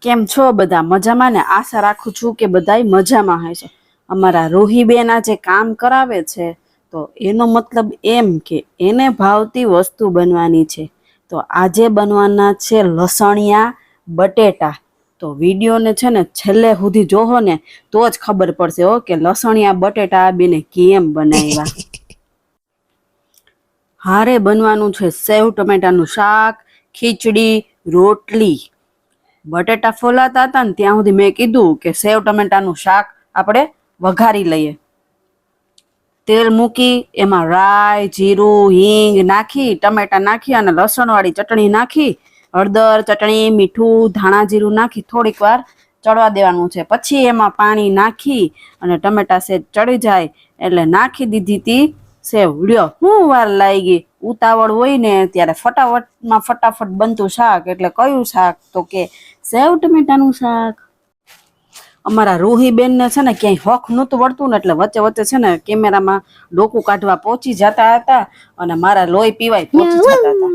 કેમ છો બધા મજામાં ને? આશા રાખું છું કે બધાય મજામાં હશે. અમારા રોહીબેન આજે કામ કરાવે છે તો એનો મતલબ એમ કે એને ભાવતી વસ્તુ બનવાની છે. તો આજે બનવાના છે લસણિયા બટેટા. તો વિડીયોને છે ને છેલ્લે સુધી જોહો ને તો જ ખબર પડશે હો કે લસણિયા બટેટા બેને કેમ બનાવ્યા. હારે બનવાનું છે સેવ ટમેટાનું શાક, ખીચડી, રોટલી. બટેટા ફોલાતા હતા ને ત્યાં સુધી મેં કીધું કે સેવ ટમેટાનું શાક આપણે વઘારી લઈએ. તેલ મૂકી એમાં રાઈ, જીરું, હિંગ નાખી, ટમેટા નાખી અને લસણવાળી ચટણી નાખી, હળદર, ચટણી, મીઠું, ધાણા જીરું નાખી થોડીક વાર ચડવા દેવાનું છે. પછી એમાં પાણી નાખી અને ટમેટા સેજ ચડી જાય એટલે નાખી દીધી તી સેવ. લ્યો હું વાર લાગી. ઉતાવળ હોય ને ત્યારે ફટાફટ બનતું શાક એટલે કયું શાક? તો કે સેવ ટમેટાનું શાક. અમારા રોહીબેન ને છે ને ક્યાંય હોખ નહોતું વળતું ને એટલે વચ્ચે વચ્ચે છે ને કેમેરામાં ડોકું કાઢવા પહોંચી જતા હતા અને મારા લોહી પીવાય પહોંચી જતા હતા.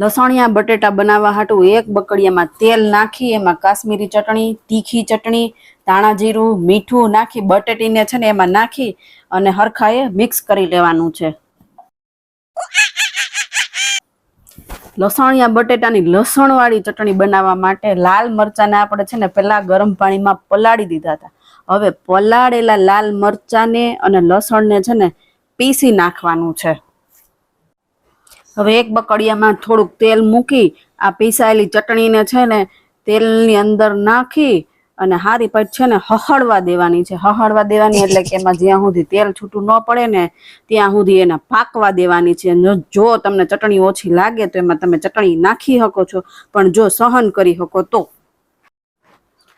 લસણિયા બટેટા બનાવવા હાટું એક બકડિયામાં તેલ નાખી એમાં કાશ્મીરી ચટણી, તીખી ચટણી, ધાણા જીરું, મીઠું નાખી બટેટીને છે ને એમાં નાખી અને હરખાએ મિક્સ કરી લેવાનું છે. લસણિયા બટેટાની લસણવાળી ચટણી બનાવવા માટે લાલ મરચાને આપણે છે ને પેલા ગરમ પાણીમાં પલાળી દીધા હતા. હવે પલાળેલા લાલ મરચાને અને લસણને છે ને પીસી નાખવાનું છે. હવે એક બકડિયામાં થોડુંક તેલ મૂકી આ પીસાયેલી ચટણીને છે ને તેલની અંદર નાખી અને હારી પાટ છે ને હહળવા દેવાની છે. હહળવા દેવાની એટલે કે એમાં જ્યાં સુધી તેલ છૂટું ન પડે ને ત્યાં સુધી એને પાકવા દેવાની છે. જો તમને ચટણી ઓછી લાગે તો એમાં તમે ચટણી નાખી શકો છો, પણ જો સહન કરી શકો તો.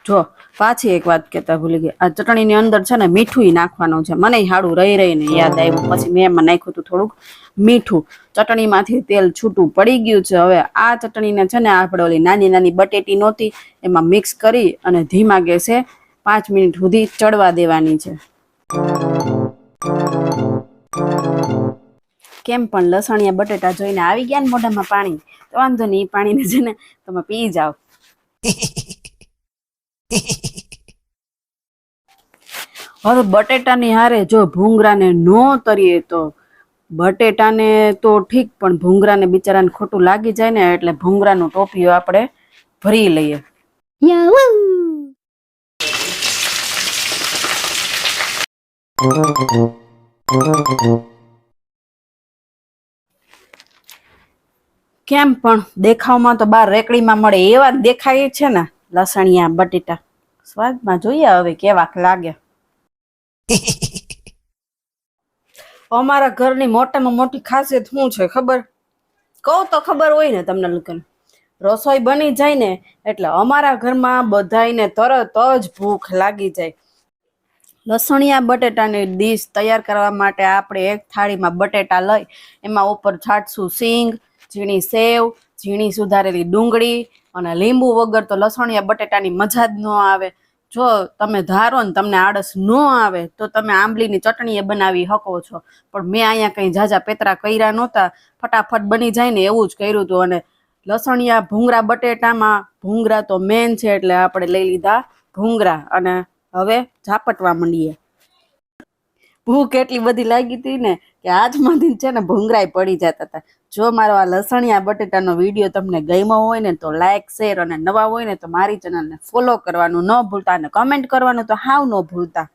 જો પાછી એક વાત કહેતા ભૂલી ગઈ, આ ચટણીની અંદર છે ને મીઠું નાખવાનું છે. મને હાડું રહીને યાદ આવ્યું, પછી મેં એમાં નાખ્યું હતું થોડુંક મીઠું. ચટણીમાંથી તેલ છૂટું પડી ગયું છે. હવે આ ચટણીને છે ને આપણે ઓલી નાની નાની બટેટી નહોતી એમાં મિક્સ કરી અને ધીમા ગેસે 5 મિનિટ સુધી ચડવા દેવાની છે. કેમ પણ લસણિયા બટેટા જોઈને આવી ગયા ને મોઢામાં પાણી? તો વાંધો નહીં, પાણીને છે ને તમે પી જાઓ. હવે બટેટાની હારે જો ભૂંગરાને નો તરીએ તો બટેટાને તો ઠીક, પણ ભૂંગરાને બિચારાને ખોટું લાગી જાય ને એટલે ભૂંગરાનું ટોપિયો આપણે ભરી લઈએ. કેમ પણ દેખાવમાં તો બાર રેકડીમાં મળે એવા જ દેખાય છે ને લસણિયા બટેટા. સ્વાદમાં જોઈએ હવે કેવાક લાગે. અમારા ઘરની મોટામાં મોટી ખાસિયત શું છે ખબર? કહું તો ખબર હોય ને તમને લોકોને. રસોઈ બની જાય ને એટલે અમારા ઘરમાં બધાયને તરત જ ભૂખ લાગી જાય. લસણિયા બટેટાની ડીશ તૈયાર કરવા માટે આપણે એક થાળીમાં બટેટા લઈ એમાં ઉપર છાંટશું સિંગ, ઝીણી સેવ, ઝીણી સુધારેલી ડુંગળી અને લીંબુ વગર તો લસણિયા બટેટાની મજા જ ન આવે. જો તમે ધારો ને તમને આળસ ન આવે તો તમે આંબલીની ચટણી બનાવી શકો છો, પણ મેં અહીંયા કંઈ ઝાઝા પેતરા કર્યા નહોતા, ફટાફટ બની જાય ને એવું જ કર્યું હતું. અને લસણિયા ભૂંગરા બટેટામાં ભૂંગરા તો મેન છે એટલે આપણે લઈ લીધા ભૂંગરા અને હવે ઝાપટવા માંડીએ. ભૂખ એટલી બધી લાગી હતી ને કે હાથમાંથી છે ને ભૂંગરાય પડી જતા હતા. જો મારો આ લસણિયા બટેટાનો વિડીયો તમને ગમ્યો હોય ને તો લાઈક, શેર અને નવા હોય ને તો મારી ચેનલને ફોલો કરવાનું ન ભૂલતા અને કમેન્ટ કરવાનું તો હાવ ન ભૂલતા.